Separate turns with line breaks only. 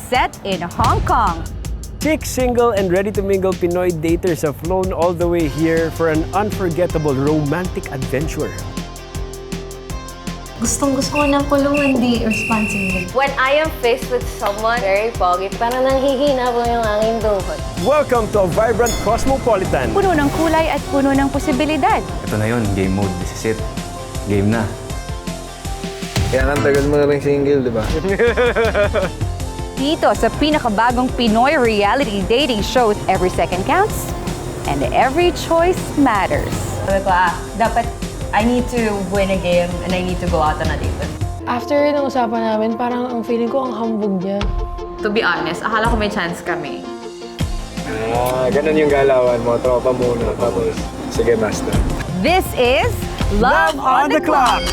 set in Hong Kong.
Six single and ready-to-mingle Pinoy daters have flown all the way here for an unforgettable romantic adventure.
Gustong-gusto ko ng kulungan, di responsible.
When I am faced with someone very pogi, parang nanghihina po yung aking duhot.
Welcome to a vibrant cosmopolitan.
Puno ng kulay at puno ng posibilidad.
Ito na yun, game mode. This is it. Game na.
Kaya ang tagal mo na rin single, di ba?
Dito sa pinakabagong Pinoy reality dating shows, every second counts and every choice matters.
Sabi ko, dapat I need to win a game and I need to go out on a date.
After ng usapan namin, parang ang feeling ko ang hambog niya.
To be honest, akala ko may chance kami.
Ganun yung galawan mo, tropa muna. Tapos, sige, master.
This is Love on the Clock.